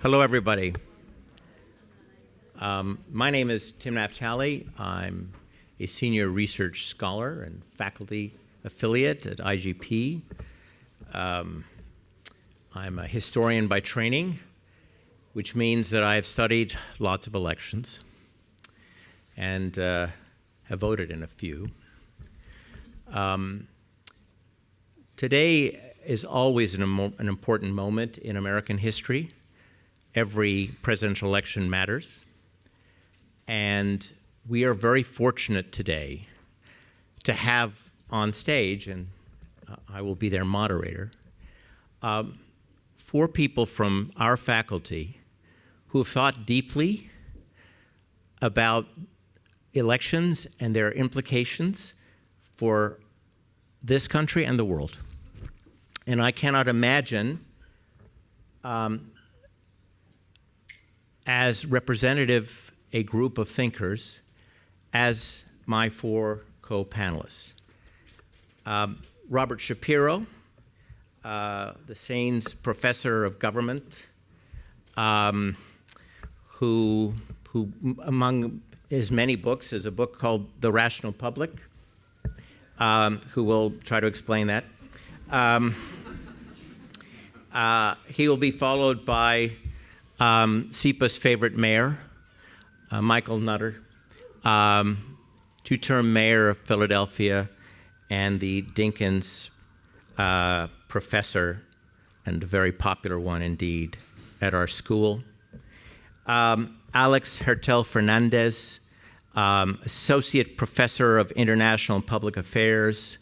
Hello, everybody. My name is Tim Naftali. I'm a senior research scholar and faculty affiliate at IGP. I'm a historian by training, which means that I've studied lots of elections and have voted in a few. Today is always an important moment in American history. Every presidential election matters. And we are very fortunate today to have on stage, and I will be their moderator, 4 people from our faculty who have thought deeply about elections and their implications for this country and the world. And I cannot imagine as representative a group of thinkers as my 4 co-panelists. Robert Shapiro, the Sayre's professor of government, who among his many books is a book called The Rational Public, who will try to explain that. He will be followed by SEPA's favorite mayor, Michael Nutter, 2-term mayor of Philadelphia, and the Dinkins professor, and a very popular one indeed, at our school. Alex Hertel-Fernandez, associate professor of international and public affairs,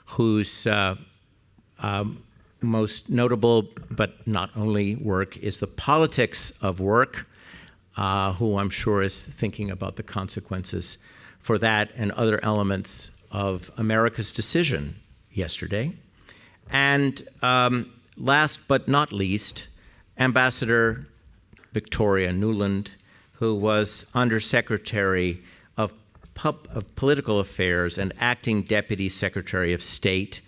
whose most notable, but not only work, is The Politics of Work, who I'm sure is thinking about the consequences for that and other elements of America's decision yesterday. And last but not least, Ambassador Victoria Nuland, who was Undersecretary of Political Affairs and Acting Deputy Secretary of State,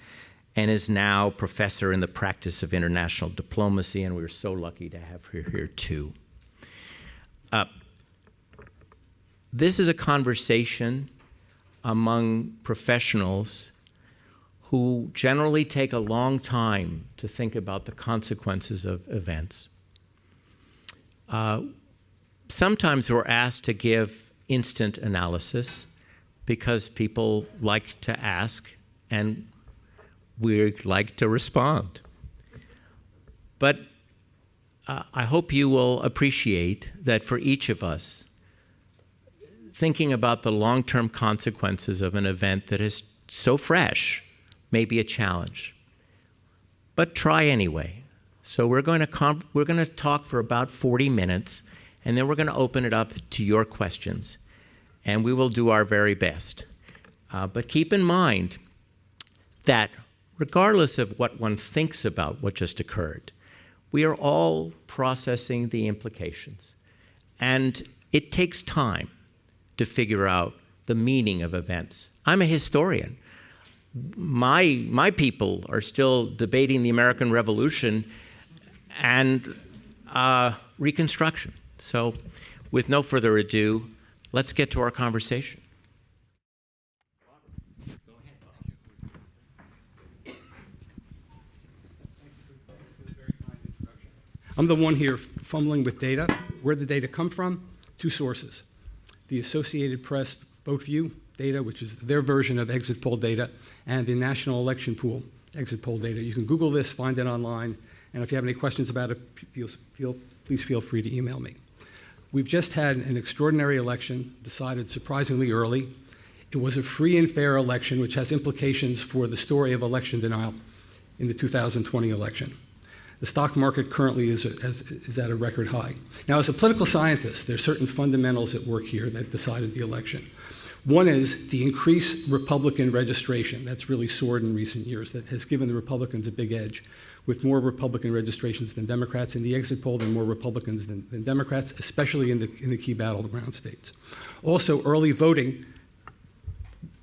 and is now professor in the practice of international diplomacy, and we're so lucky to have her here too. This is a conversation among professionals who generally take a long time to think about the consequences of events. Sometimes we're asked to give instant analysis because people like to ask and we like to respond. But I hope you will appreciate that for each of us, thinking about the long-term consequences of an event that is so fresh may be a challenge. But try anyway. So we're going to talk for about 40 minutes, and then we're going to open it up to your questions. And we will do our very best. But keep in mind that regardless of what one thinks about what just occurred, we are all processing the implications. And it takes time to figure out the meaning of events. I'm a historian. My people are still debating the American Revolution and Reconstruction. So with no further ado, let's get to our conversation. I'm the one here fumbling with data. Where'd the data come from? 2 sources. The Associated Press VoteView data, which is their version of exit poll data, and the National Election Pool exit poll data. You can Google this, find it online, and if you have any questions about it, please feel free to email me. We've just had an extraordinary election decided surprisingly early. It was a free and fair election, which has implications for the story of election denial in the 2020 election. The stock market currently is at a record high. Now, as a political scientist, there are certain fundamentals at work here that decided the election. One is the increased Republican registration. That's really soared in recent years. That has given the Republicans a big edge, with more Republican registrations than Democrats. In the exit poll, there are more Republicans than Democrats, especially in the key battleground states. Also, early voting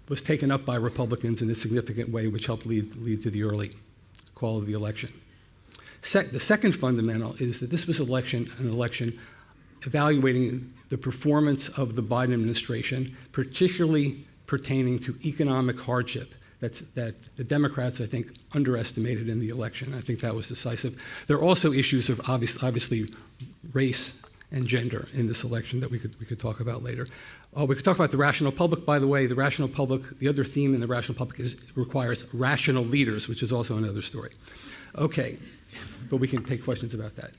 was taken up by Republicans in a significant way, which helped lead to the early call of the election. The second fundamental is that this was an election evaluating the performance of the Biden administration, particularly pertaining to economic hardship that the Democrats, I think, underestimated in the election. I think that was decisive. There are also issues of obviously race and gender in this election that we could talk about later. We could talk about the rational public, by the way. The rational public, the other theme in the rational public requires rational leaders, which is also another story. Okay, but we can take questions about that.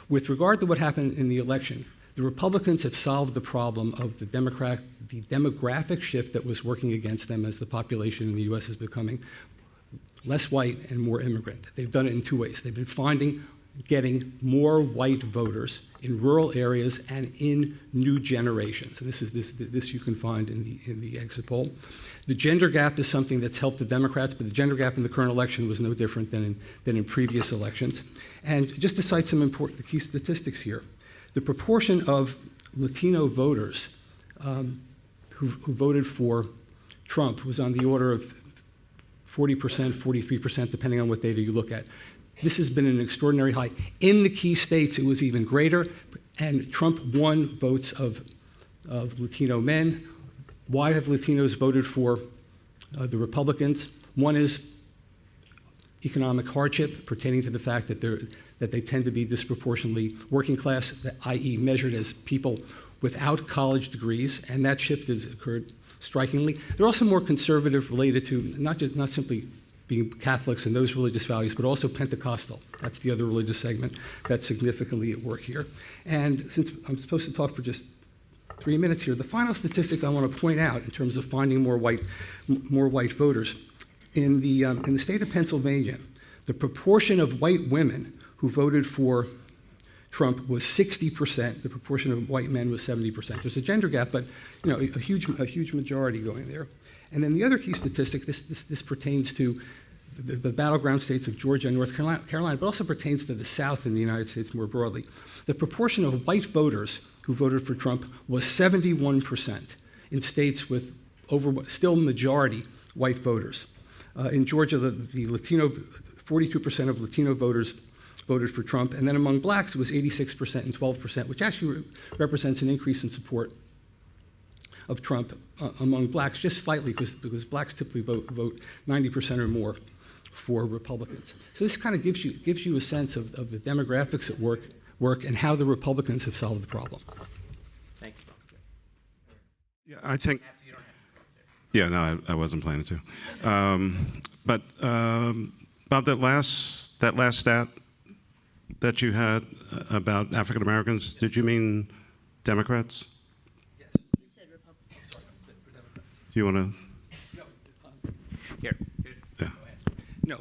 With regard to what happened in the election, the Republicans have solved the problem of the demographic shift that was working against them as the population in the U.S. is becoming less white and more immigrant. They've done it in two ways. They've been getting more white voters in rural areas and in new generations. And this you can find in the exit poll. The gender gap is something that's helped the Democrats, but the gender gap in the current election was no different than in previous elections. And just to cite some important key statistics here, the proportion of Latino voters who voted for Trump was on the order of 40%, 43%, depending on what data you look at. This has been an extraordinary high. In the key states, it was even greater, and Trump won votes of Latino men. Why have Latinos voted for the Republicans? One is economic hardship, pertaining to the fact that they tend to be disproportionately working class, i.e. measured as people without college degrees, and that shift has occurred strikingly. They're also more conservative, related to not simply being Catholics and those religious values, but also Pentecostal. That's the other religious segment that's significantly at work here. And since I'm supposed to talk for just 3 minutes here, the final statistic I want to point out in terms of finding more white voters, in the state of Pennsylvania, the proportion of white women who voted for Trump was 60%. The proportion of white men was 70%. There's a gender gap, but a huge majority going there. And then the other key statistic, this pertains to the battleground states of Georgia and North Carolina, but also pertains to the South in the United States more broadly. The proportion of white voters who voted for Trump was 71% in states with still majority white voters. In Georgia, the 42% of Latino voters voted for Trump, and then among blacks it was 86% and 12%, which actually represents an increase in support of Trump among blacks, just slightly, because blacks typically vote 90% or more for Republicans. So this kind of gives you a sense of the demographics at work and how the Republicans have solved the problem. Thank you. Yeah, I think. Yeah, no, I wasn't planning to. But Bob, that last stat that you had about African Americans, did you mean Democrats? Yes. You said Republicans. Do you want to? Here. Yeah. No,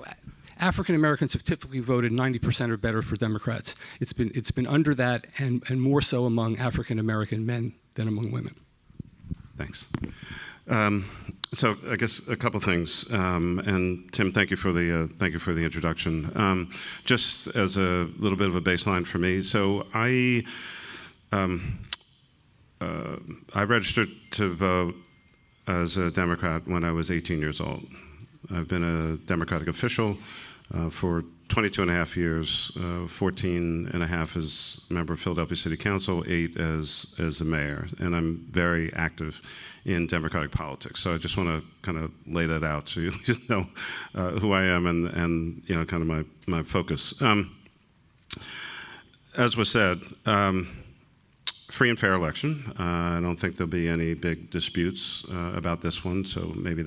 African Americans have typically voted 90% or better for Democrats. It's been under that, and more so among African American men than among women. Thanks. So I guess a couple things, and Tim, thank you for the introduction. Just as a little bit of a baseline for me, so I registered to vote as a Democrat when I was 18 years old. I've been a Democratic official for 22 and a half years, 14 and a half as a member of Philadelphia City Council, 8 as the mayor, and I'm very active in Democratic politics. So I just want to kind of lay that out so you at least know who I am and kind of my focus. As was said, free and fair election. I don't think there'll be any big disputes about this one, so maybe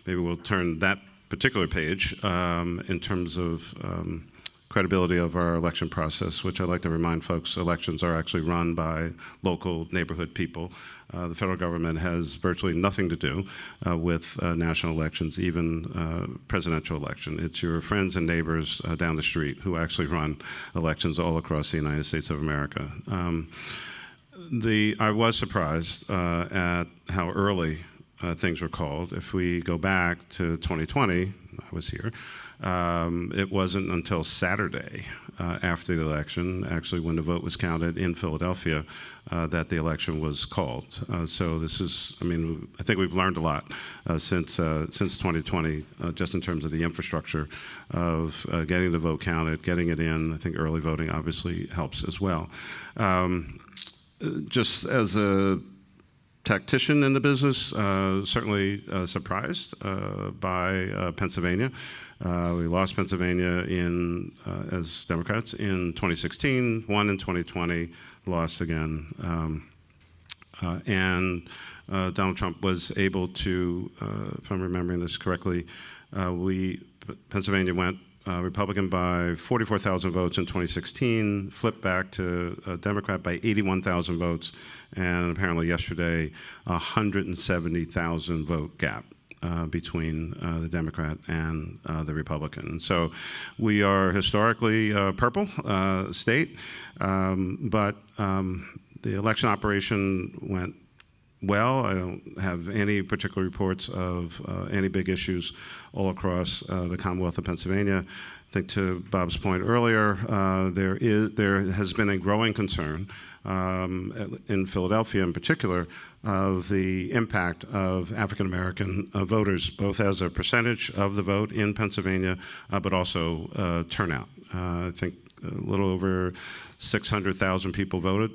we'll turn that particular page in terms of credibility of our election process, which I'd like to remind folks, elections are actually run by local neighborhood people. The federal government has virtually nothing to do with national elections, even presidential election. It's your friends and neighbors down the street who actually run elections all across the United States of America. I was surprised at how early things were called. If we go back to 2020, I was here. It wasn't until Saturday after the election, actually when the vote was counted in Philadelphia, that the election was called. So this is, I mean, I think we've learned a lot since 2020, just in terms of the infrastructure of getting the vote counted, getting it in. I think early voting obviously helps as well. Just as a tactician in the business, certainly surprised by Pennsylvania. We lost Pennsylvania as Democrats in 2016, won in 2020, lost again. And Donald Trump was able to, if I'm remembering this correctly, Pennsylvania went Republican by 44,000 votes in 2016, flipped back to Democrat by 81,000 votes, and apparently yesterday, 170,000 vote gap between the Democrat and the Republican. So we are historically purple state, but the election operation went well. I don't have any particular reports of any big issues all across the Commonwealth of Pennsylvania. I think to Bob's point earlier, there has been a growing concern in Philadelphia in particular of the impact of African American voters, both as a percentage of the vote in Pennsylvania, but also turnout. I think a little over 600,000 people voted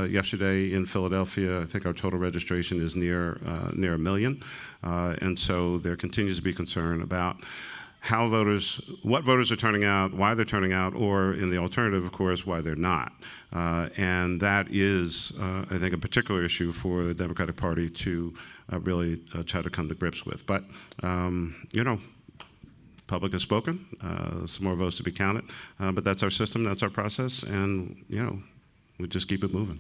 yesterday in Philadelphia. I think our total registration is near 1 million. And so there continues to be concern about what voters are turning out, why they're turning out, or in the alternative, of course, why they're not. And that is, I think, a particular issue for the Democratic Party to really try to come to grips with. But, you know, public has spoken, some more votes to be counted, but that's our system, that's our process, and, you know, we just keep it moving.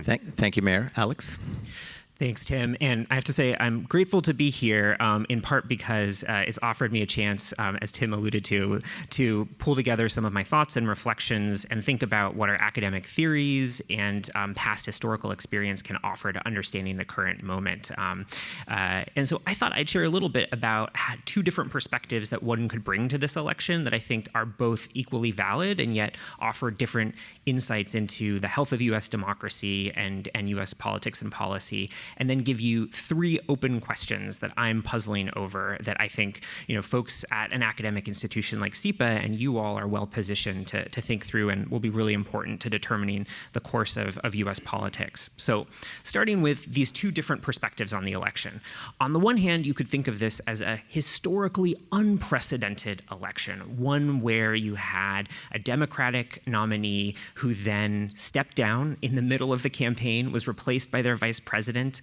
Thank you, Mayor. Alex? Thanks, Tim. And I have to say, I'm grateful to be here, in part because it's offered me a chance, as Tim alluded to pull together some of my thoughts and reflections and think about what our academic theories and past historical experience can offer to understanding the current moment. And so I thought I'd share a little bit about two different perspectives that one could bring to this election that I think are both equally valid and yet offer different insights into the health of U.S. democracy and U.S. politics and policy, and then give you three open questions that I'm puzzling over that I think, you know, folks at an academic institution like SIPA and you all are well positioned to think through and will be really important to determining the course of U.S. politics. So starting with these two different perspectives on the election. On the one hand, you could think of this as a historically unprecedented election, one where you had a Democratic nominee who then stepped down in the middle of the campaign, was replaced by their vice president,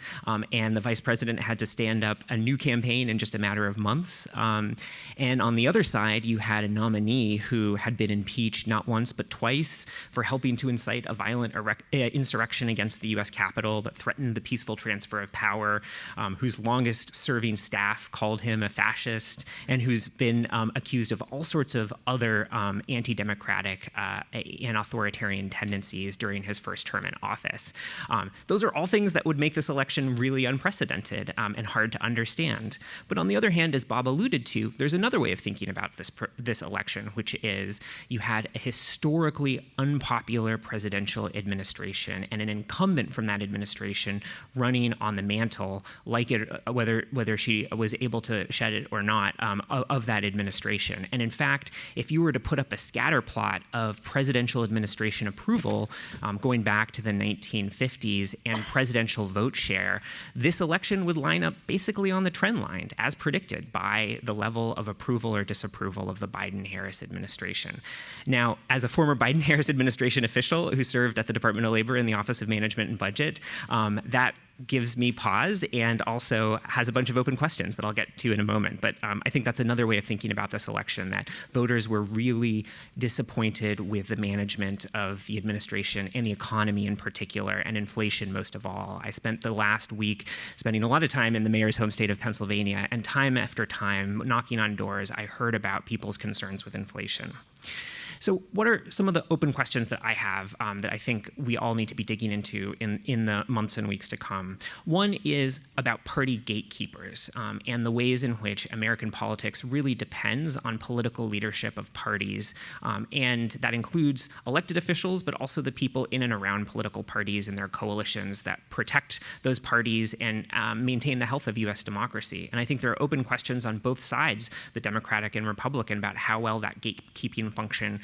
and the vice president had to stand up a new campaign in just a matter of months. And on the other side, you had a nominee who had been impeached not once but twice for helping to incite a violent insurrection against the U.S. Capitol that threatened the peaceful transfer of power, whose longest-serving staff called him a fascist, and who's been accused of all sorts of other anti-democratic and authoritarian tendencies during his first term in office. Those are all things that would make this election really unprecedented and hard to understand. But on the other hand, as Bob alluded to, there's another way of thinking about this election, which is you had a historically unpopular presidential administration and an incumbent from that administration running on the mantle, like it, whether she was able to shed it or not, of that administration. And in fact, if you were to put up a scatter plot of presidential administration approval going back to the 1950s and presidential vote share, this election would line up basically on the trend line, as predicted by the level of approval or disapproval of the Biden-Harris administration. Now, as a former Biden-Harris administration official who served at the Department of Labor in the Office of Management and Budget, that gives me pause and also has a bunch of open questions that I'll get to in a moment. But I think that's another way of thinking about this election, that voters were really disappointed with the management of the administration and the economy in particular, and inflation most of all. I spent the last week spending a lot of time in the mayor's home state of Pennsylvania, and time after time, knocking on doors, I heard about people's concerns with inflation. So what are some of the open questions that I have that I think we all need to be digging into in the months and weeks to come? One is about party gatekeepers and the ways in which American politics really depends on political leadership of parties. And that includes elected officials, but also the people in and around political parties and their coalitions that protect those parties and maintain the health of U.S. democracy. And I think there are open questions on both sides, the Democratic and Republican, about how well that gatekeeping function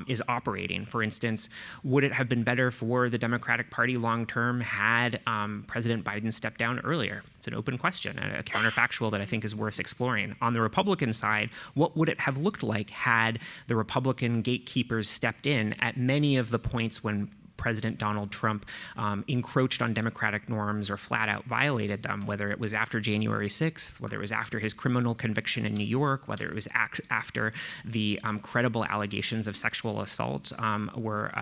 is operating. For instance, would it have been better for the Democratic Party long-term had President Biden stepped down earlier? It's an open question, a counterfactual that I think is worth exploring. On the Republican side, what would it have looked like had the Republican gatekeepers stepped in at many of the points when President Donald Trump encroached on democratic norms or flat out violated them, whether it was after January 6th, whether it was after his criminal conviction in New York, whether it was after the credible allegations of sexual assault were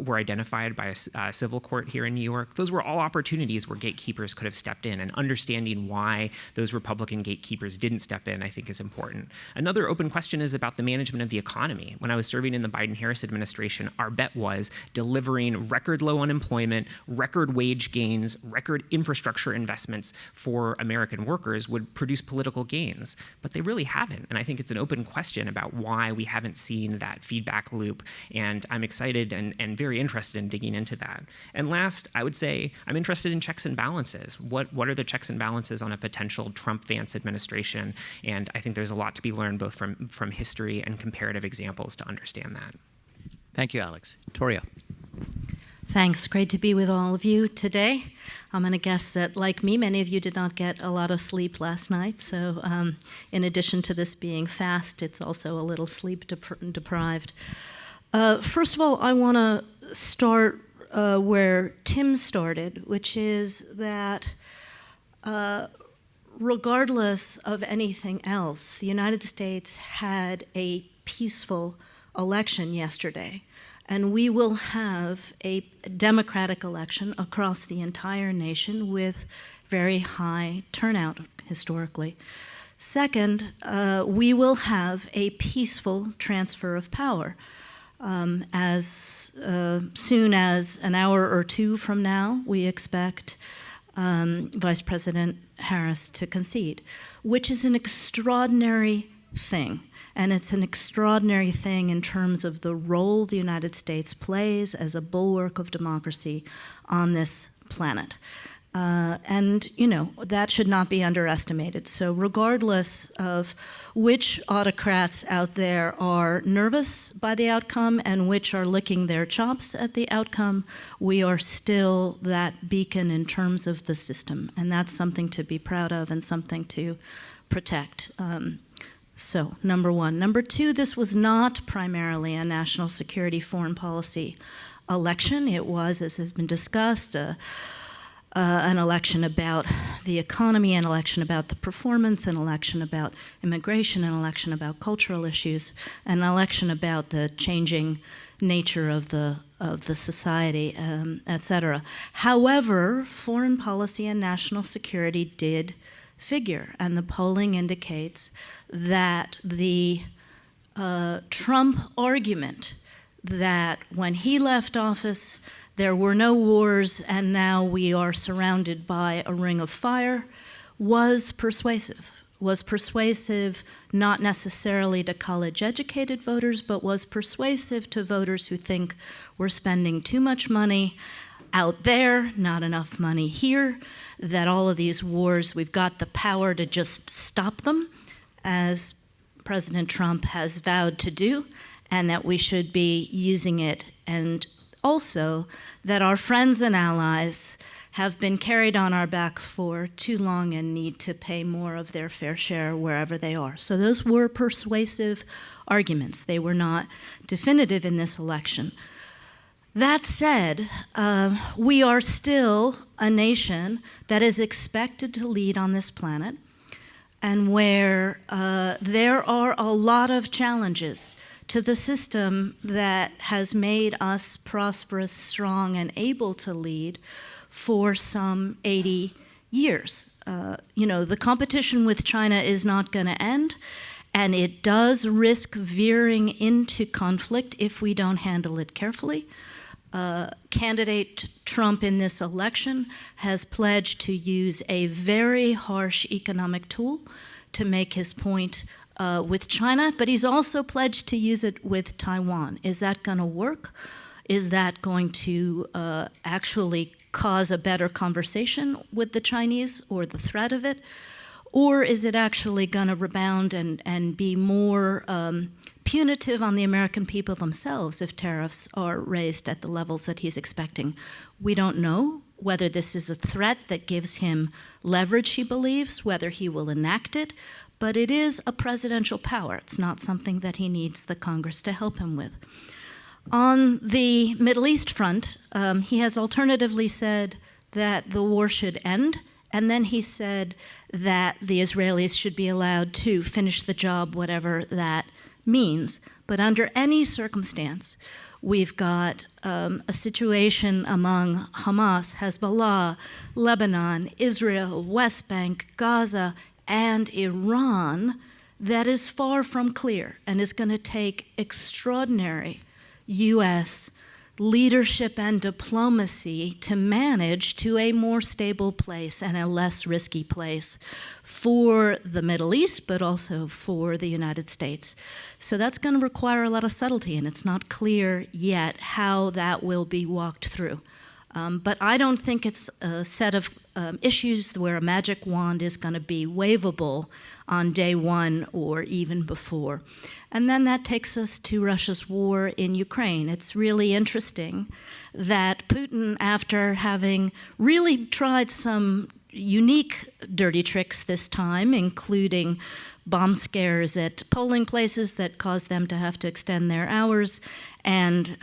identified by a civil court here in New York. Those were all opportunities where gatekeepers could have stepped in, and understanding why those Republican gatekeepers didn't step in, I think, is important. Another open question is about the management of the economy. When I was serving in the Biden-Harris administration, our bet was delivering record low unemployment, record wage gains, record infrastructure investments for American workers would produce political gains. But they really haven't. And I think it's an open question about why we haven't seen that feedback loop. And I'm excited and very interested in digging into that. And last, I would say I'm interested in checks and balances. What are the checks and balances on a potential Trump-Vance administration? And I think there's a lot to be learned both from history and comparative examples to understand that. Thank you, Alex. Toria. Thanks. Great to be with all of you today. I'm going to guess that, like me, many of you did not get a lot of sleep last night. So in addition to this being fast, it's also a little sleep deprived. First of all, I want to start where Tim started, which is that regardless of anything else, the United States had a peaceful election yesterday. And we will have a democratic election across the entire nation with very high turnout historically. Second, we will have a peaceful transfer of power. As soon as an hour or two from now, we expect Vice President Harris to concede, which is an extraordinary thing. And it's an extraordinary thing in terms of the role the United States plays as a bulwark of democracy on this planet. And, you know, that should not be underestimated. So regardless of which autocrats out there are nervous by the outcome and which are licking their chops at the outcome, we are still that beacon in terms of the system. And that's something to be proud of and something to protect. So, number one. Number two, this was not primarily a national security foreign policy election. It was, as has been discussed, an election about the economy, an election about the performance, an election about immigration, an election about cultural issues, an election about the changing nature of the society, et cetera. However, foreign policy and national security did figure, and the polling indicates that the Trump argument that when he left office there were no wars and now we are surrounded by a ring of fire was persuasive not necessarily to college-educated voters, but was persuasive to voters who think we're spending too much money out there, not enough money here, that all of these wars, we've got the power to just stop them, as President Trump has vowed to do, and that we should be using it. And also that our friends and allies have been carried on our back for too long and need to pay more of their fair share wherever they are. So those were persuasive arguments. They were not definitive in this election. That said, we are still a nation that is expected to lead on this planet, and where there are a lot of challenges to the system that has made us prosperous, strong, and able to lead for some 80 years. The competition with China is not going to end, and it does risk veering into conflict if we don't handle it carefully. Candidate Trump in this election has pledged to use a very harsh economic tool to make his point with China, but he's also pledged to use it with Taiwan. Is that going to work? Is that going to actually cause a better conversation with the Chinese, or the threat of it? Or is it actually going to rebound and be more punitive on the American people themselves if tariffs are raised at the levels that he's expecting? We don't know whether this is a threat that gives him leverage, he believes, whether he will enact it, but it is a presidential power. It's not something that he needs the Congress to help him with. On the Middle East front, he has alternatively said that the war should end, and then he said that the Israelis should be allowed to finish the job, whatever that means. But under any circumstance, we've got a situation among Hamas, Hezbollah, Lebanon, Israel, West Bank, Gaza, and Iran that is far from clear and is going to take extraordinary U.S. leadership and diplomacy to manage to a more stable place and a less risky place for the Middle East, but also for the United States. So that's going to require a lot of subtlety, and it's not clear yet how that will be walked through. But I don't think it's a set of issues where a magic wand is going to be waivable on day one or even before. And then that takes us to Russia's war in Ukraine. It's really interesting that Putin, after having really tried some unique dirty tricks this time, including bomb scares at polling places that caused them to have to extend their hours, and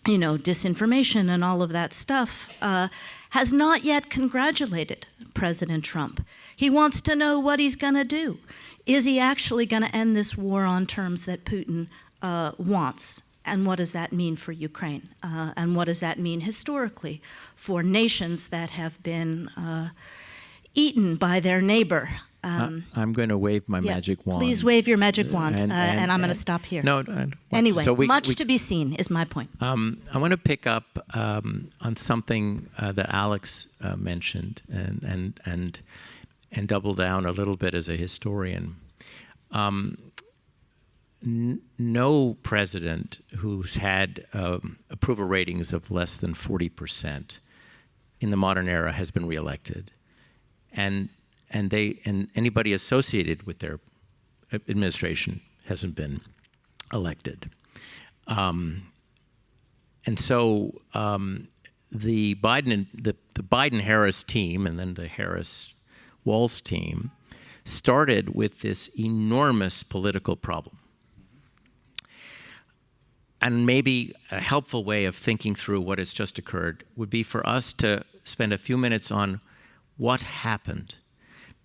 disinformation and all of that stuff, has not yet congratulated President Trump. He wants to know what he's going to do. Is he actually going to end this war on terms that Putin wants? And what does that mean for Ukraine? And what does that mean historically for nations that have been eaten by their neighbor? I'm going to wave my magic wand. Please wave your magic wand, and I'm going to stop here. No. Anyway, so much to be seen is my point. I want to pick up on something that Alex mentioned and double down a little bit as a historian. No president who's had approval ratings of less than 40% in the modern era has been reelected, and anybody associated with their administration hasn't been elected. And so the Biden-Harris team and then the Harris-Walz team started with this enormous political problem. And maybe a helpful way of thinking through what has just occurred would be for us to spend a few minutes on what happened.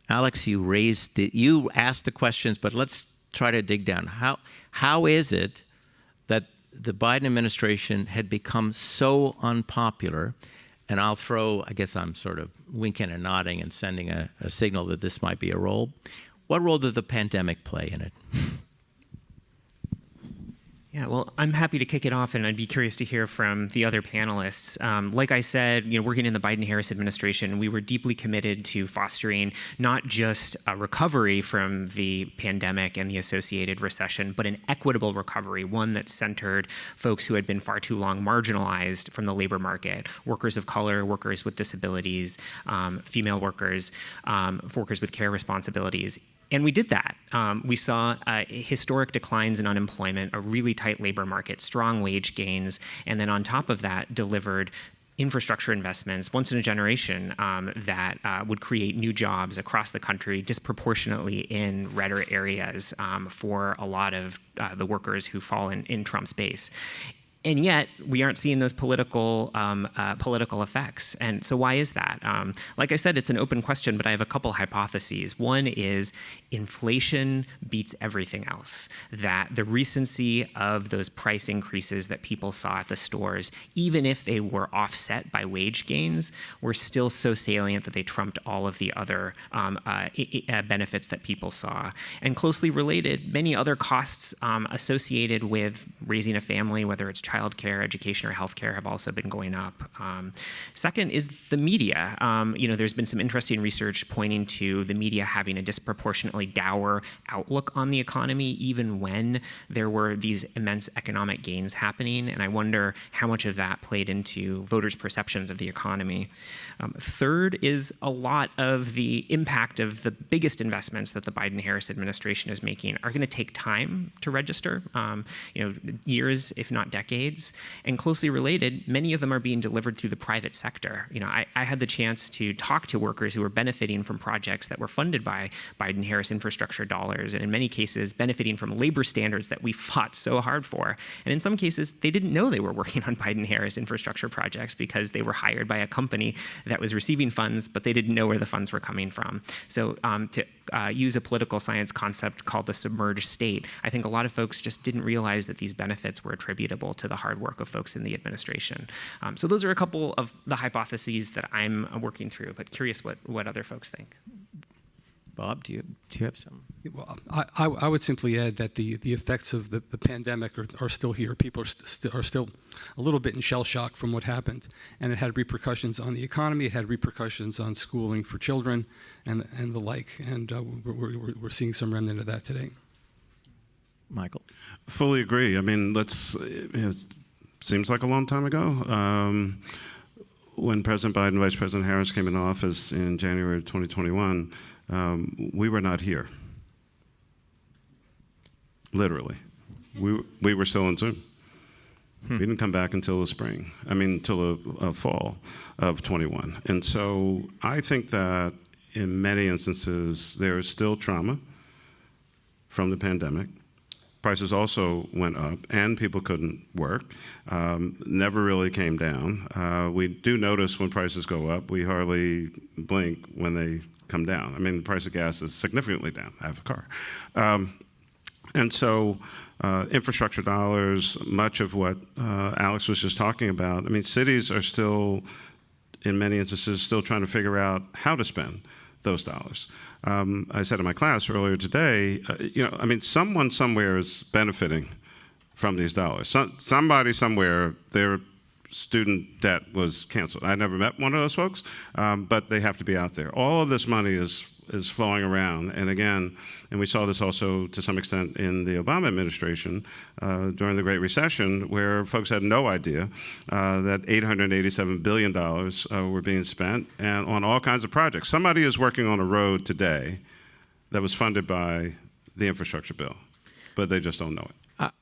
Alex, you asked the questions, but let's try to dig down. How is it that the Biden administration had become so unpopular? And I'll I guess I'm sort of winking and nodding and sending a signal that this might be a role. What role did the pandemic play in it? Yeah, well, I'm happy to kick it off, and I'd be curious to hear from the other panelists. Like I said, working in the Biden-Harris administration, we were deeply committed to fostering not just a recovery from the pandemic and the associated recession, but an equitable recovery, one that centered folks who had been far too long marginalized from the labor market, workers of color, workers with disabilities, female workers, workers with care responsibilities. And we did that. We saw historic declines in unemployment, a really tight labor market, strong wage gains, and then on top of that, delivered infrastructure investments once in a generation that would create new jobs across the country, disproportionately in redder areas for a lot of the workers who fall in Trump's base. And yet, we aren't seeing those political effects. And so why is that? Like I said, it's an open question, but I have a couple hypotheses. One is inflation beats everything else. That the recency of those price increases that people saw at the stores, even if they were offset by wage gains, were still so salient that they trumped all of the other benefits that people saw. And closely related, many other costs associated with raising a family, whether it's childcare, education, or healthcare, have also been going up. Second is the media. There's been some interesting research pointing to the media having a disproportionately dour outlook on the economy, even when there were these immense economic gains happening. And I wonder how much of that played into voters' perceptions of the economy. Third is a lot of the impact of the biggest investments that the Biden-Harris administration is making are going to take time to register, years, if not decades. And closely related, many of them are being delivered through the private sector. I had the chance to talk to workers who were benefiting from projects that were funded by Biden-Harris infrastructure dollars, and in many cases benefiting from labor standards that we fought so hard for. And in some cases, they didn't know they were working on Biden-Harris infrastructure projects because they were hired by a company that was receiving funds, but they didn't know where the funds were coming from. So to use a political science concept called the submerged state, I think a lot of folks just didn't realize that these benefits were attributable to the hard work of folks in the administration. So those are a couple of the hypotheses that I'm working through, but curious what other folks think. Bob, do you have some? Well, I would simply add that the effects of the pandemic are still here. People are still a little bit in shell shock from what happened, and it had repercussions on the economy. It had repercussions on schooling for children, and the like. And we're seeing some remnant of that today. Michael, Fully agree. I mean, it seems like a long time ago. When President Biden and Vice President Harris came in office in January of 2021. We were not here. Literally. We were still in Zoom. We didn't come back until the spring. Until the fall of 21. And so I think that in many instances, there is still trauma from the pandemic. Prices also went up, and people couldn't work. Never really came down. We do notice when prices go up, we hardly blink when they come down. The price of gas is significantly down. I have a car. And so infrastructure dollars, much of what Alex was just talking about, cities are still, in many instances, still trying to figure out how to spend those dollars. I said in my class earlier today, someone somewhere is benefiting from these dollars. Somebody somewhere, their student debt was canceled. I never met one of those folks, but they have to be out there. All of this money is flowing around. And again, and we saw this also to some extent in the Obama administration during the Great Recession, where folks had no idea that $887 billion were being spent and on all kinds of projects. Somebody is working on a road today that was funded by the infrastructure bill, but they just don't know it.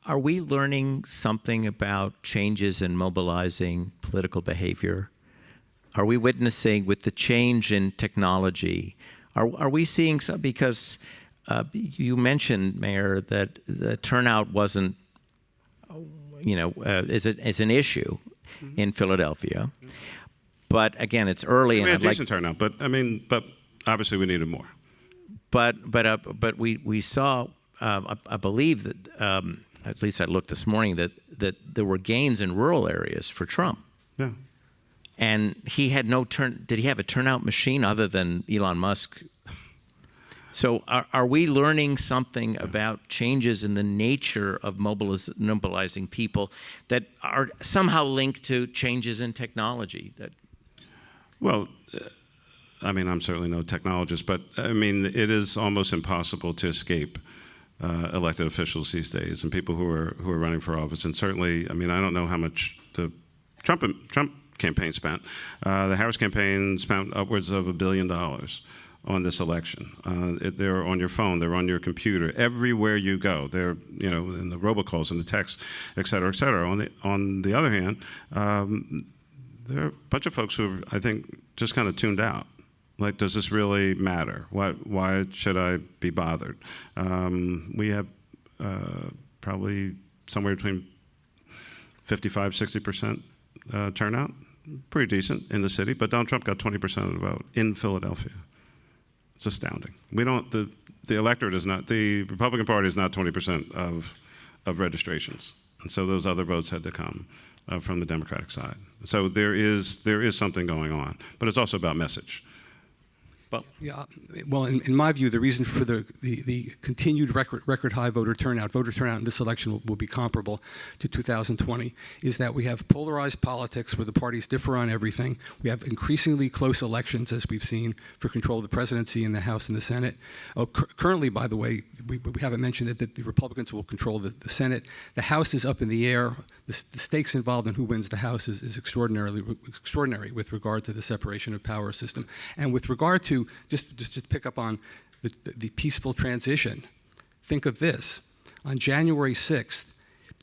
Are we learning something about changes in mobilizing political behavior? Are we witnessing, with the change in technology, are we seeing some, because you mentioned, Mayor, that the turnout wasn't, is an issue in Philadelphia. But again, it's early, and we had decent turnout, but obviously we needed more. But we saw, I believe that, at least I looked this morning, that there were gains in rural areas for Trump. Yeah. And he had did he have a turnout machine other than Elon Musk? So are we learning something about changes in the nature of mobilizing people that are somehow linked to changes in technology? Well, I'm certainly no technologist, but it is almost impossible to escape elected officials these days and people who are running for office. And certainly, I don't know how much the Trump campaign spent. The Harris campaign spent upwards of $1 billion on this election. They're on your phone, they're on your computer, everywhere you go. They're in the robocalls and the texts, et cetera, et cetera. On the other hand, there are a bunch of folks who I think just kind of tuned out. Like, does this really matter? Why should I be bothered? We have probably somewhere between 55, 60% turnout. Pretty decent in the city, but Donald Trump got 20% of the vote in Philadelphia. It's astounding. We don't, the electorate is not, the Republican Party is not 20% of registrations. And so those other votes had to come from the Democratic side. So there is something going on, but it's also about message. Yeah, well, in my view, the reason for the continued record high voter turnout in this election will be comparable to 2020, is that we have polarized politics where the parties differ on everything. We have increasingly close elections, as we've seen, for control of the presidency in the House and the Senate. Currently, by the way, we haven't mentioned that the Republicans will control the Senate. The House is up in the air. The stakes involved in who wins the House is extraordinary with regard to the separation of power system. And with regard to, just pick up on the peaceful transition, think of this. On January 6th,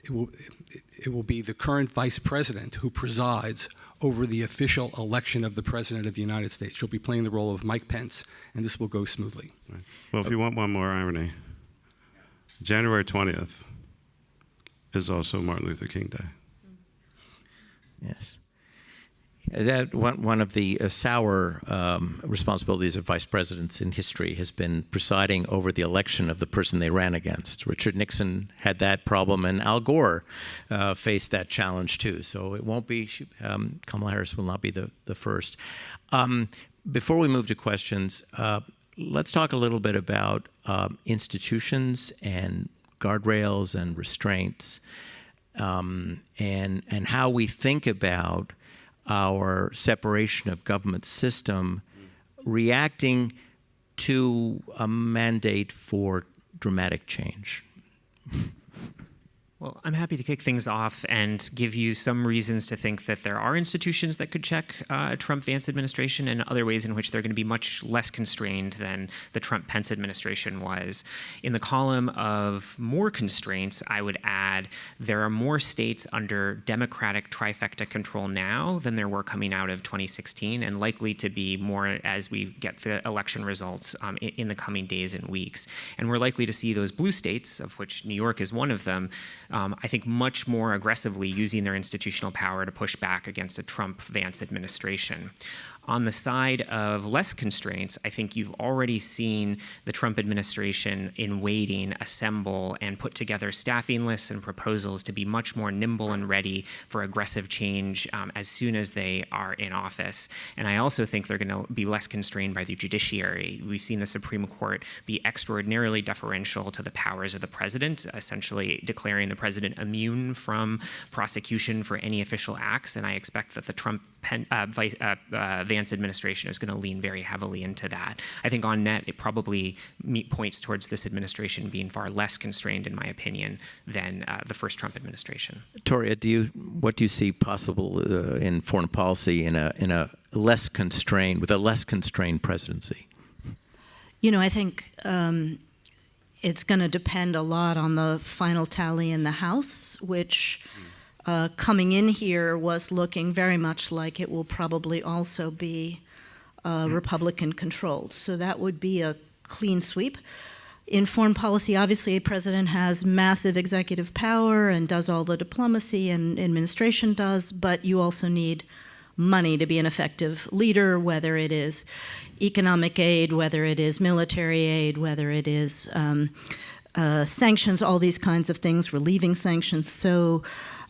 it will be the current vice president who presides over the official election of the President of the United States. She'll be playing the role of Mike Pence, and this will go smoothly. Right. Well, if you want one more irony, January 20th is also Martin Luther King Day. Yes. That one of the sour responsibilities of vice presidents in history has been presiding over the election of the person they ran against. Richard Nixon had that problem, and Al Gore faced that challenge too. So it won't be, Kamala Harris will not be the first. Before we move to questions, let's talk a little bit about institutions and guardrails and restraints, and how we think about our separation of government system reacting to a mandate for dramatic change. Well, I'm happy to kick things off and give you some reasons to think that there are institutions that could check a Trump-Vance administration and other ways in which they're going to be much less constrained than the Trump-Pence administration was. In the column of more constraints, I would add there are more states under Democratic trifecta control now than there were coming out of 2016, and likely to be more as we get the election results in the coming days and weeks. And we're likely to see those blue states, of which New York is one of them, I think much more aggressively using their institutional power to push back against a Trump-Vance administration. On the side of less constraints, I think you've already seen the Trump administration in waiting assemble and put together staffing lists and proposals to be much more nimble and ready for aggressive change as soon as they are in office. And I also think they're going to be less constrained by the judiciary. We've seen the Supreme Court be extraordinarily deferential to the powers of the president, essentially declaring the president immune from prosecution for any official acts. And I expect that the Vance administration is going to lean very heavily into that. I think on net, it probably points towards this administration being far less constrained, in my opinion, than the first Trump administration. Toria, what do you see possible in foreign policy in a less constrained, with a less constrained presidency? You know, I think it's going to depend a lot on the final tally in the House, which coming in here was looking very much like it will probably also be Republican-controlled. So that would be a clean sweep. In foreign policy, obviously, a president has massive executive power and does all the diplomacy, and administration does, but you also need money to be an effective leader, whether it is economic aid, whether it is military aid, whether it is sanctions, all these kinds of things, relieving sanctions. So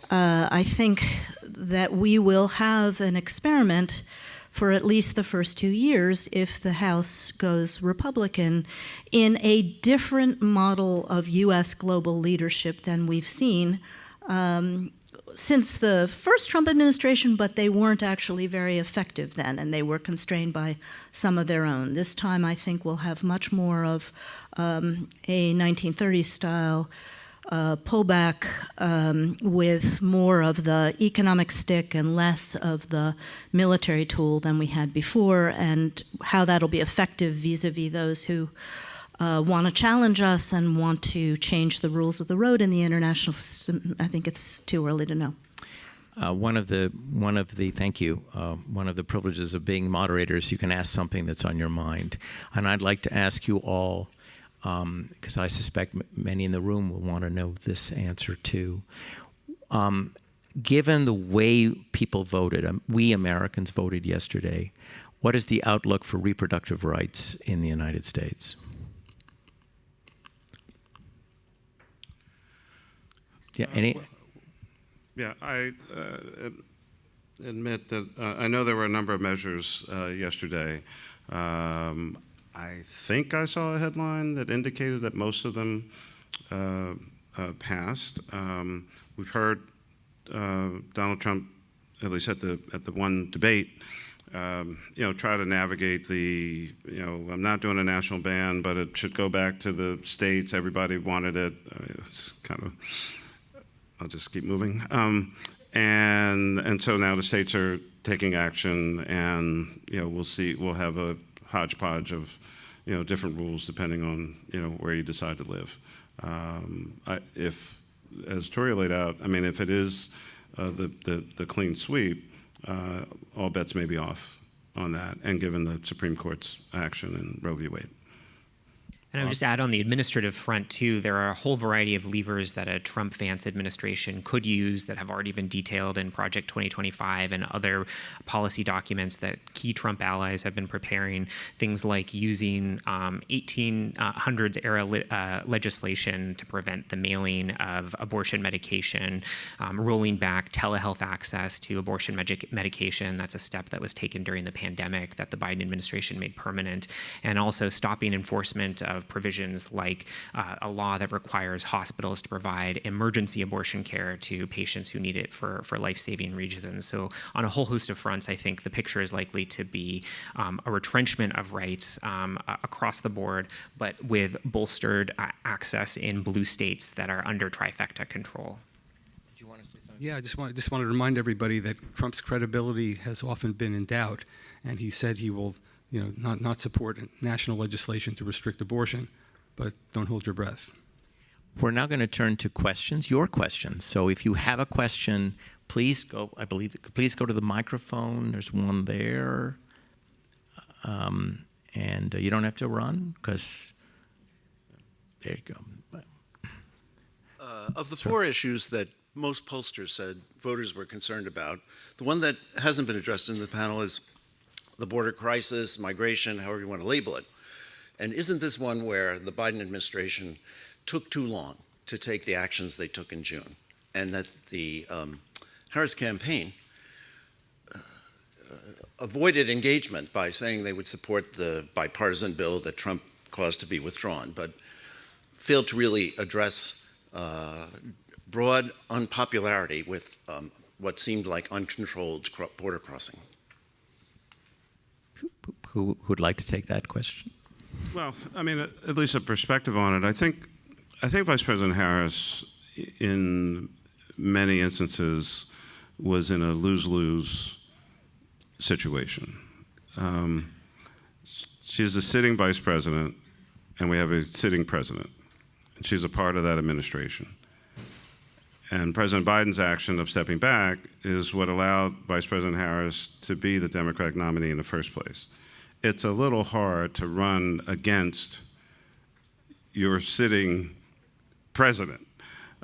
I think that we will have an experiment for at least the first 2 years, if the House goes Republican, in a different model of U.S. global leadership than we've seen since the first Trump administration, but they weren't actually very effective then, and they were constrained by some of their own. This time, I think we'll have much more of a 1930s-style pullback with more of the economic stick and less of the military tool than we had before, and how that'll be effective vis-a-vis those who want to challenge us and want to change the rules of the road in the international system. I think it's too early to know. One of the privileges of being moderators, you can ask something that's on your mind, and I'd like to ask you all, because I suspect many in the room will want to know this answer too. given the way people voted, we Americans voted yesterday, what is the outlook for reproductive rights in the United States? Yeah, Yeah, I admit that I know there were a number of measures yesterday. I think I saw a headline that indicated that most of them passed. We've heard Donald Trump, at least at the one debate, try to navigate the, I'm not doing a national ban, but it should go back to the states. Everybody wanted it. It's kind of, I'll just keep moving. And so now the states are taking action, and we'll have a hodgepodge of different rules depending on where you decide to live. If, as Tori laid out, I mean, if it is the clean sweep, all bets may be off on that, and given the Supreme Court's action in Roe v. Wade. And I would just add on the administrative front, too, there are a whole variety of levers that a Trump-Vance administration could use that have already been detailed in Project 2025 and other policy documents that key Trump allies have been preparing, things like using 1800s-era legislation to prevent the mailing of abortion medication, rolling back telehealth access to abortion medication. That's a step that was taken during the pandemic that the Biden administration made permanent, and also stopping enforcement of provisions like a law that requires hospitals to provide emergency abortion care to patients who need it for life-saving reasons. So on a whole host of fronts, I think the picture is likely to be a retrenchment of rights across the board, but with bolstered access in blue states that are under trifecta control. Did you want to say something? Yeah, I just want to remind everybody that Trump's credibility has often been in doubt, and he said he will not support national legislation to restrict abortion, but don't hold your breath. We're now going to turn to questions, your questions. So if you have a question, please go, please go to the microphone. There's one there. And you don't have to run, because there you go. Of the four issues that most pollsters said voters were concerned about, the one that hasn't been addressed in the panel is the border crisis, migration, however you want to label it. And isn't this one where the Biden administration took too long to take the actions they took in June, and that the Harris campaign avoided engagement by saying they would support the bipartisan bill that Trump caused to be withdrawn, but failed to really address broad unpopularity with what seemed like uncontrolled border crossing? Who would like to take that question? Well, I mean, at least a perspective on it. I think Vice President Harris, in many instances, was in a lose-lose situation. She's a sitting vice president, and we have a sitting president. And she's a part of that administration. And President Biden's action of stepping back is what allowed Vice President Harris to be the Democratic nominee in the first place. It's a little hard to run against your sitting president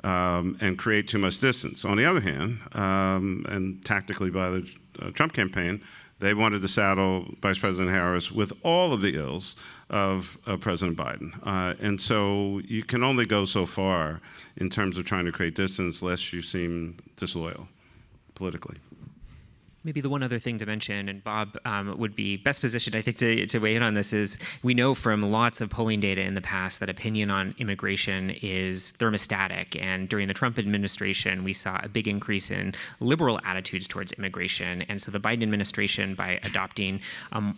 and create too much distance. On the other hand, and tactically by the Trump campaign, they wanted to saddle Vice President Harris with all of the ills of President Biden. And so you can only go so far in terms of trying to create distance, lest you seem disloyal politically. Maybe the one other thing to mention, and Bob would be best positioned, I think, to weigh in on this, is we know from lots of polling data in the past that opinion on immigration is thermostatic. And during the Trump administration, we saw a big increase in liberal attitudes towards immigration. And so the Biden administration, by adopting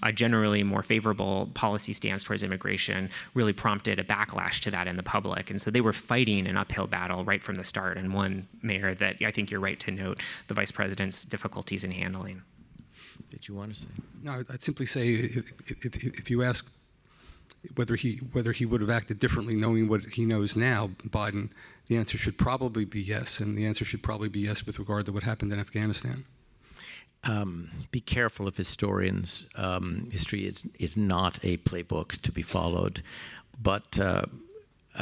a generally more favorable policy stance towards immigration, really prompted a backlash to that in the public. And so they were fighting an uphill battle right from the start. And one, Mayor, that I think you're right to note the vice president's difficulties in handling. Did you want to say? No, I'd simply say if you ask whether he would have acted differently knowing what he knows now, Biden, the answer should probably be yes, and the answer should probably be yes with regard to what happened in Afghanistan. Be careful of historians. History is not a playbook to be followed, but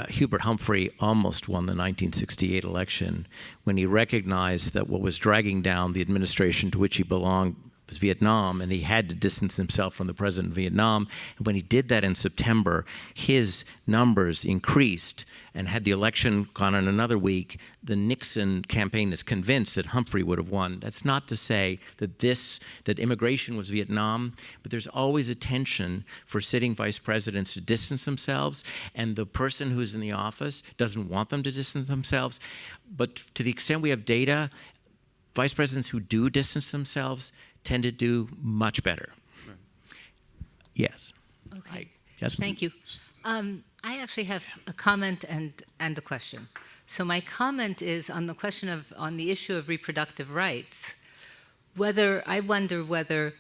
Hubert Humphrey almost won the 1968 election when he recognized that what was dragging down the administration to which he belonged was Vietnam, and he had to distance himself from the president of Vietnam. And when he did that in September, his numbers increased, and had the election gone on another week, the Nixon campaign is convinced that Humphrey would have won. That's not to say that that immigration was Vietnam, but there's always a tension for sitting vice presidents to distance themselves, and the person who's in the office doesn't want them to distance themselves. But to the extent we have data, vice presidents who do distance themselves tend to do much better. Right. Yes. Okay. Yes. Thank you. I actually have a comment and a question. So my comment is on the issue of reproductive rights. I wonder whether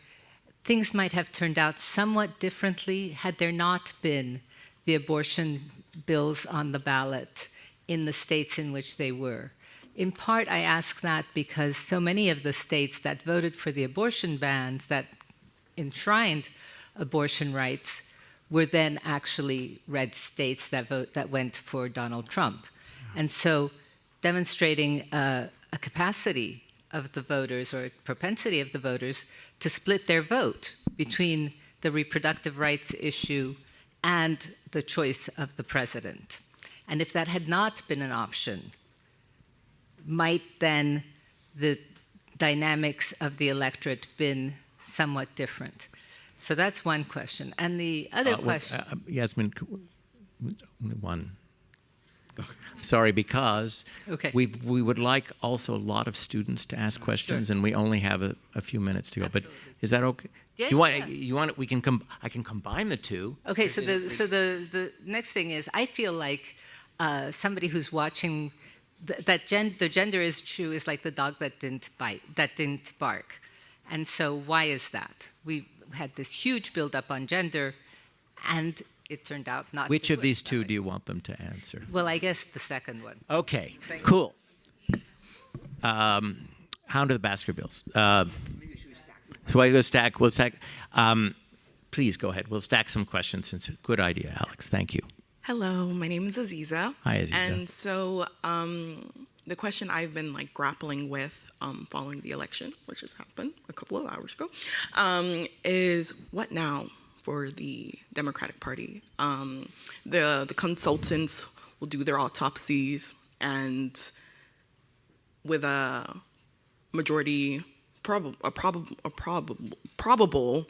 things might have turned out somewhat differently had there not been the abortion bills on the ballot in the states in which they were. In part, I ask that because so many of the states that voted for the abortion bans that enshrined abortion rights were then actually red states that went for Donald Trump. And so demonstrating a capacity of the voters or a propensity of the voters to split their vote between the reproductive rights issue and the choice of the president. And if that had not been an option, might then the dynamics of the electorate been somewhat different? So that's one question. And the other question... Yasmin, only one. Sorry, because we would like also a lot of students to ask questions, and we only have a few minutes to go. Absolutely. But is that okay? Yeah, you want it? I can combine the two. Okay, so the next thing is, I feel like somebody who's watching the gender issue is like the dog that didn't bark. And so why is that? We had this huge buildup on gender, and it turned out not. Which of these two do you want them to answer? Well, I guess the second one. Okay, cool. Hound of the Baskervilles. So I go stack. We'll stack. Please go ahead. We'll stack some questions. It's a good idea, Alex. Thank you. Hello, my name is Aziza. Hi, Aziza. And so the question I've been grappling with following the election, which just happened a couple of hours ago, is what now for the Democratic Party? The consultants will do their autopsies, and with a majority, probable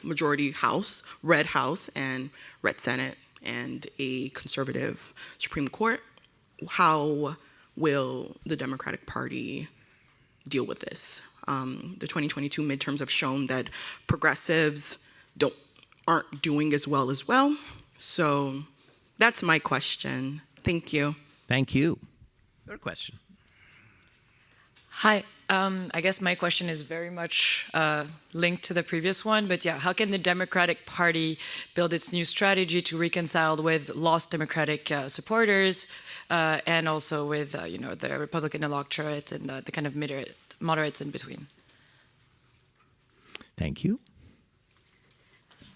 majority House, red House and red Senate, and a conservative Supreme Court, how will the Democratic Party deal with this? The 2022 midterms have shown that progressives aren't doing as well. So that's my question. Thank you. Thank you. Your question. Hi. I guess my question is very much linked to the previous one, but yeah, how can the Democratic Party build its new strategy to reconcile with lost Democratic supporters and also with the Republican electorate and the kind of moderates in between? Thank you.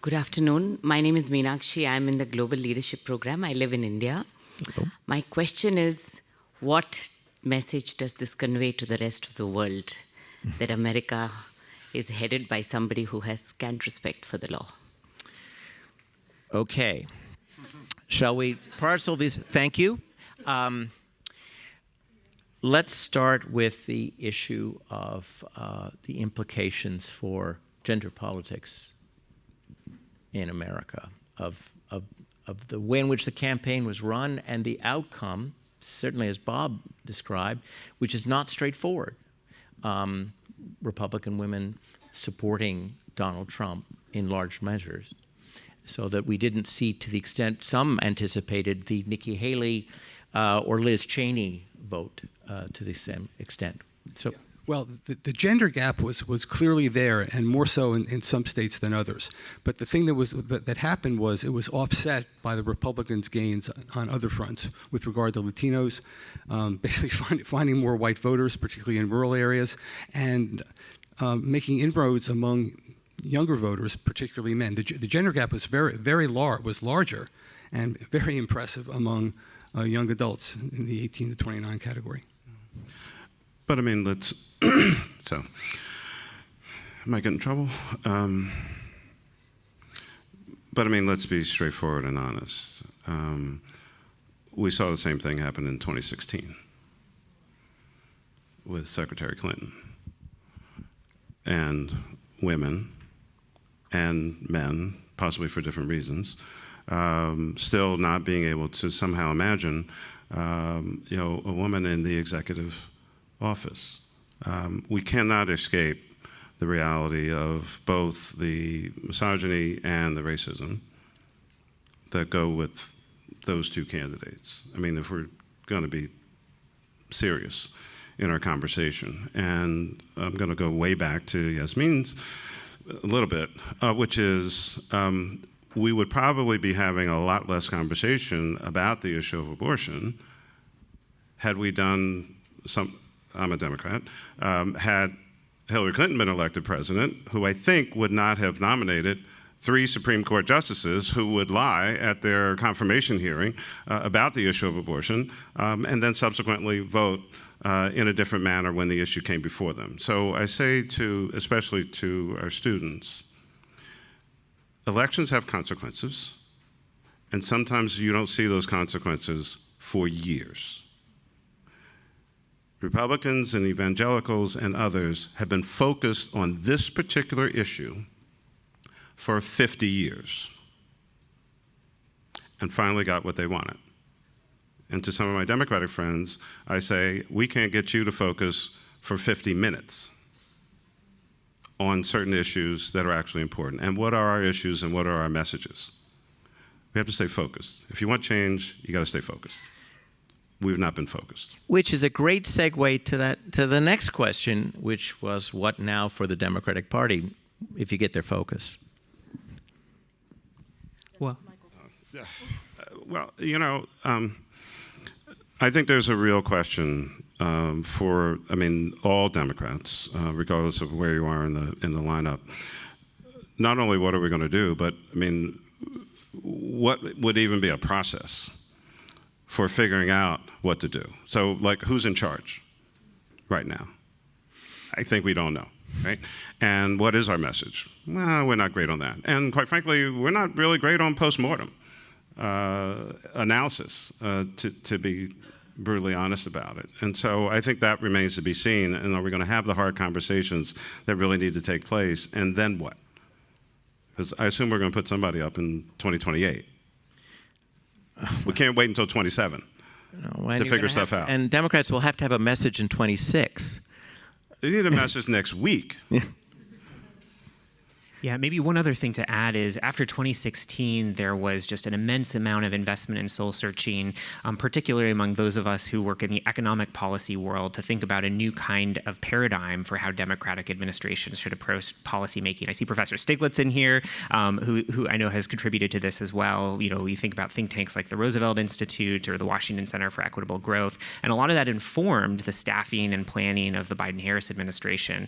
Good afternoon. My name is Meenakshi. I'm in the Global Leadership Program. I live in India. Hello. My question is, what message does this convey to the rest of the world that America is headed by somebody who has scant respect for the law? Okay. Shall we parcel these? Thank you. Let's start with the issue of the implications for gender politics in America, of the way in which the campaign was run and the outcome, certainly as Bob described, which is not straightforward. Republican women supporting Donald Trump in large measures, so that we didn't see, to the extent some anticipated, the Nikki Haley or Liz Cheney vote to the same extent. So. Yeah. Well, the gender gap was clearly there, and more so in some states than others. But the thing that happened was it was offset by the Republicans' gains on other fronts with regard to Latinos, basically finding more white voters, particularly in rural areas, and making inroads among younger voters, particularly men. The gender gap was very larger and very impressive among young adults in the 18 to 29 category. But I mean, let's, so, am I getting in trouble? But I mean, let's be straightforward and honest. We saw the same thing happen in 2016 with Secretary Clinton. And women and men, possibly for different reasons, still not being able to somehow imagine, a woman in the executive office. We cannot escape the reality of both the misogyny and the racism that go with those two candidates. I mean, if we're going to be serious in our conversation. And I'm going to go way back to Yasmin's a little bit, which is we would probably be having a lot less conversation about the issue of abortion had we done some, I'm a Democrat, had Hillary Clinton been elected president, who I think would not have nominated 3 Supreme Court justices who would lie at their confirmation hearing about the issue of abortion, and then subsequently vote in a different manner when the issue came before them. So I say to, especially to our students, elections have consequences, and sometimes you don't see those consequences for years. Republicans and evangelicals and others have been focused on this particular issue for 50 years and finally got what they wanted. And to some of my Democratic friends, I say, we can't get you to focus for 50 minutes on certain issues that are actually important. And what are our issues and what are our messages? We have to stay focused. If you want change, you got to stay focused. We've not been focused. Which is a great segue to the next question, which was what now for the Democratic Party if you get their focus? Well, I think there's a real question for, all Democrats, regardless of where you are in the lineup. Not only what are we going to do, but what would even be a process for figuring out what to do? So, like, who's in charge right now? I think we don't know, right? And what is our message? Well, we're not great on that. And quite frankly, we're not really great on postmortem analysis, to be brutally honest about it. And so I think that remains to be seen. And are we going to have the hard conversations that really need to take place? And then what? Because I assume we're going to put somebody up in 2028. We can't wait until 27 to figure stuff out. And Democrats will have to have a message in 26. They need a message next week. Yeah, maybe one other thing to add is after 2016, there was just an immense amount of investment in soul searching, particularly among those of us who work in the economic policy world, to think about a new kind of paradigm for how democratic administrations should approach policymaking. I see Professor Stiglitz in here, who I know has contributed to this as well. You know, you think about think tanks like the Roosevelt Institute or the Washington Center for Equitable Growth, and a lot of that informed the staffing and planning of the Biden-Harris administration.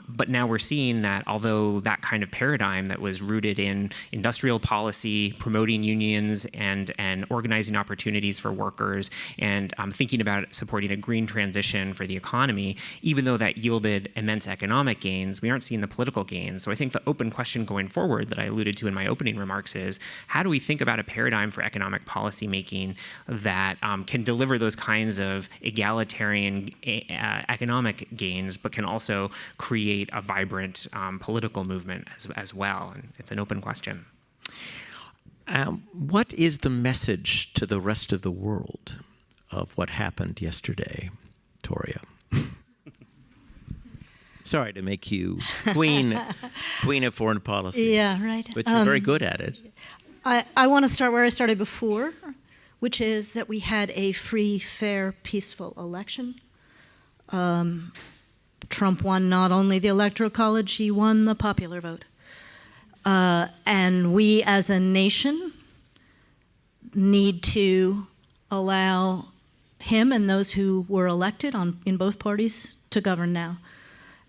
But now we're seeing that although that kind of paradigm that was rooted in industrial policy, promoting unions and organizing opportunities for workers, and thinking about supporting a green transition for the economy, even though that yielded immense economic gains, we aren't seeing the political gains. So I think the open question going forward that I alluded to in my opening remarks is, how do we think about a paradigm for economic policy making that can deliver those kinds of egalitarian economic gains, but can also create a vibrant political movement as well? And it's an open question. What is the message to the rest of the world of what happened yesterday, Toria? Sorry to make you queen of foreign policy. Yeah, right. But you're very good at it. I want to start where I started before, which is that we had a free, fair, peaceful election. Trump won not only the Electoral College, he won the popular vote. And we as a nation need to allow him and those who were elected in both parties to govern now.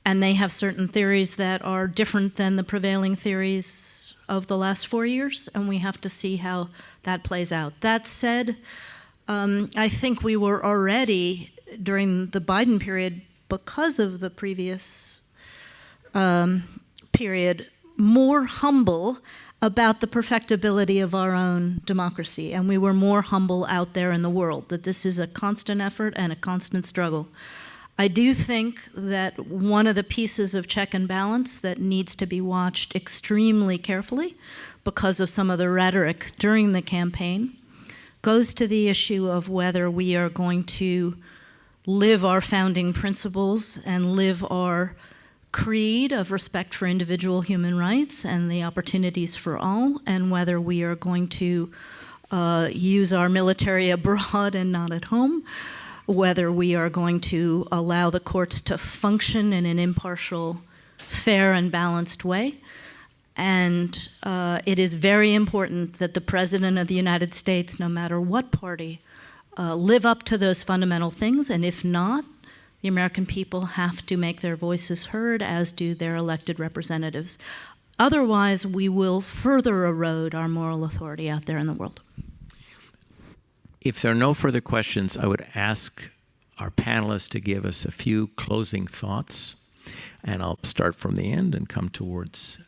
And they have certain theories that are different than the prevailing theories of the last 4 years, and we have to see how that plays out. That said, I think we were already, during the Biden period, because of the previous period, more humble about the perfectibility of our own democracy. And we were more humble out there in the world, that this is a constant effort and a constant struggle. I do think that one of the pieces of check and balance that needs to be watched extremely carefully because of some of the rhetoric during the campaign goes to the issue of whether we are going to live our founding principles and live our creed of respect for individual human rights and the opportunities for all, and whether we are going to use our military abroad and not at home, whether we are going to allow the courts to function in an impartial, fair, and balanced way. And it is very important that the President of the United States, no matter what party, live up to those fundamental things, and if not, the American people have to make their voices heard, as do their elected representatives. Otherwise, we will further erode our moral authority out there in the world. If there are no further questions, I would ask our panelists to give us a few closing thoughts, and I'll start from the end and come towards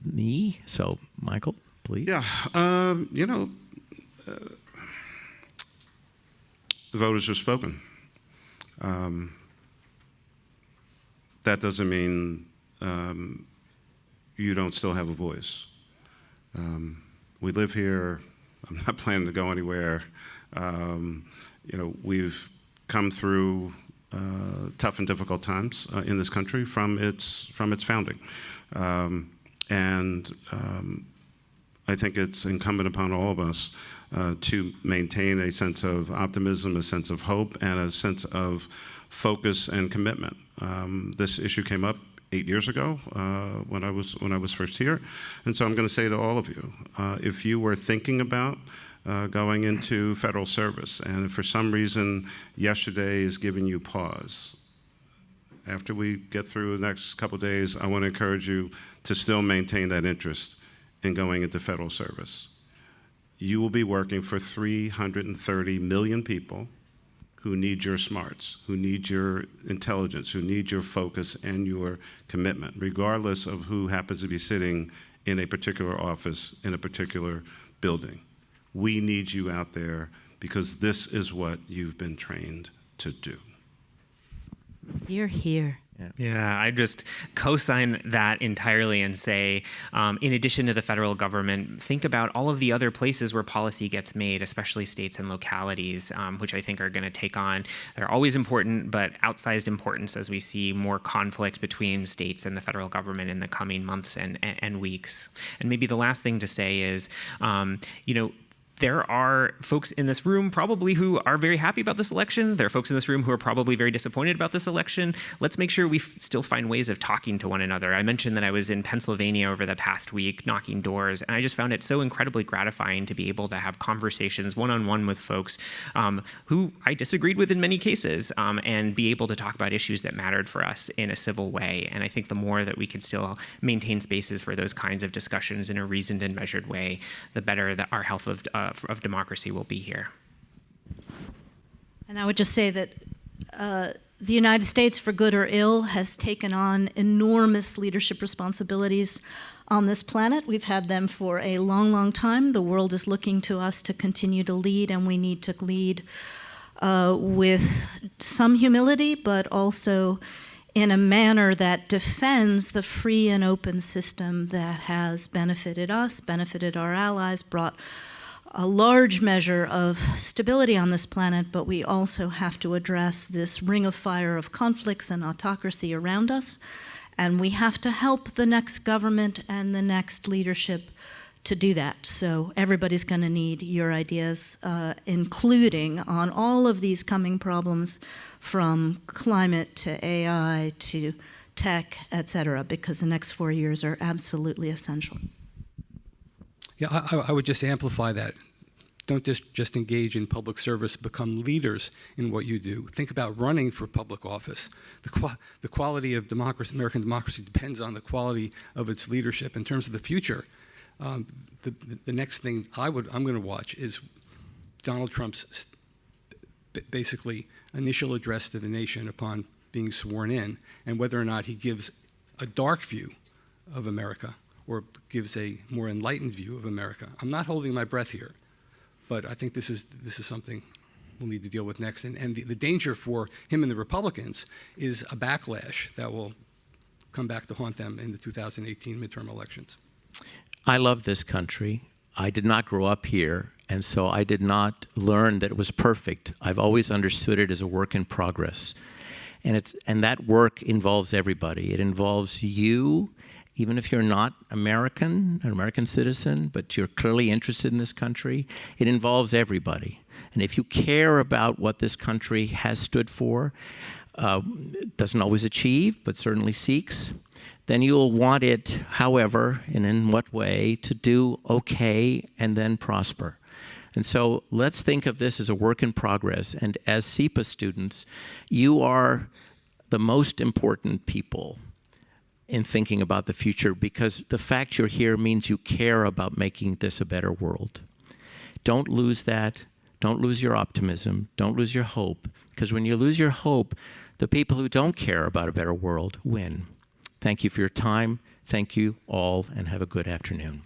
me. So, Michael, please. Yeah, the voters have spoken. That doesn't mean you don't still have a voice. We live here. I'm not planning to go anywhere. We've come through tough and difficult times in this country from its founding. And I think it's incumbent upon all of us to maintain a sense of optimism, a sense of hope, and a sense of focus and commitment. This issue came up 8 years ago when I was first here, and so I'm going to say to all of you, if you were thinking about going into federal service, and if for some reason yesterday is giving you pause, after we get through the next couple of days, I want to encourage you to still maintain that interest in going into federal service. You will be working for 330 million people who need your smarts, who need your intelligence, who need your focus and your commitment, regardless of who happens to be sitting in a particular office in a particular building. We need you out there because this is what you've been trained to do. You're here. Yeah, I just co-sign that entirely and say, in addition to the federal government, think about all of the other places where policy gets made, especially states and localities, which I think are going to take on, they're always important, but outsized importance as we see more conflict between states and the federal government in the coming months and weeks. And maybe the last thing to say is, there are folks in this room probably who are very happy about this election. There are folks in this room who are probably very disappointed about this election. Let's make sure we still find ways of talking to one another. I mentioned that I was in Pennsylvania over the past week knocking doors, and I just found it so incredibly gratifying to be able to have conversations one-on-one with folks who I disagreed with in many cases, and be able to talk about issues that mattered for us in a civil way. And I think the more that we can still maintain spaces for those kinds of discussions in a reasoned and measured way, the better that our health of democracy will be here. And I would just say that the United States, for good or ill, has taken on enormous leadership responsibilities on this planet. We've had them for a long, long time. The world is looking to us to continue to lead, and we need to lead with some humility, but also in a manner that defends the free and open system that has benefited us, benefited our allies, brought a large measure of stability on this planet, but we also have to address this ring of fire of conflicts and autocracy around us, and we have to help the next government and the next leadership to do that. So everybody's going to need your ideas, including on all of these coming problems, from climate to AI to tech, et cetera, because the next 4 years are absolutely essential. Yeah, I would just amplify that. Don't just engage in public service, become leaders in what you do. Think about running for public office. The quality of democracy, American democracy, depends on the quality of its leadership. In terms of the future, the next thing I'm going to watch is Donald Trump's basically initial address to the nation upon being sworn in, and whether or not he gives a dark view of America or gives a more enlightened view of America. I'm not holding my breath here, but I think this is something we'll need to deal with next. And the danger for him and the Republicans is a backlash that will come back to haunt them in the 2018 midterm elections. I love this country. I did not grow up here, and so I did not learn that it was perfect. I've always understood it as a work in progress. And that work involves everybody. It involves you, even if you're not American, an American citizen, but you're clearly interested in this country. It involves everybody. And if you care about what this country has stood for, doesn't always achieve, but certainly seeks, then you'll want it, however, and in what way, to do okay and then prosper. And so let's think of this as a work in progress. And as SEPA students, you are the most important people in thinking about the future, because the fact you're here means you care about making this a better world. Don't lose that. Don't lose your optimism. Don't lose your hope. Because when you lose your hope, the people who don't care about a better world win. Thank you for your time. Thank you all, and have a good afternoon.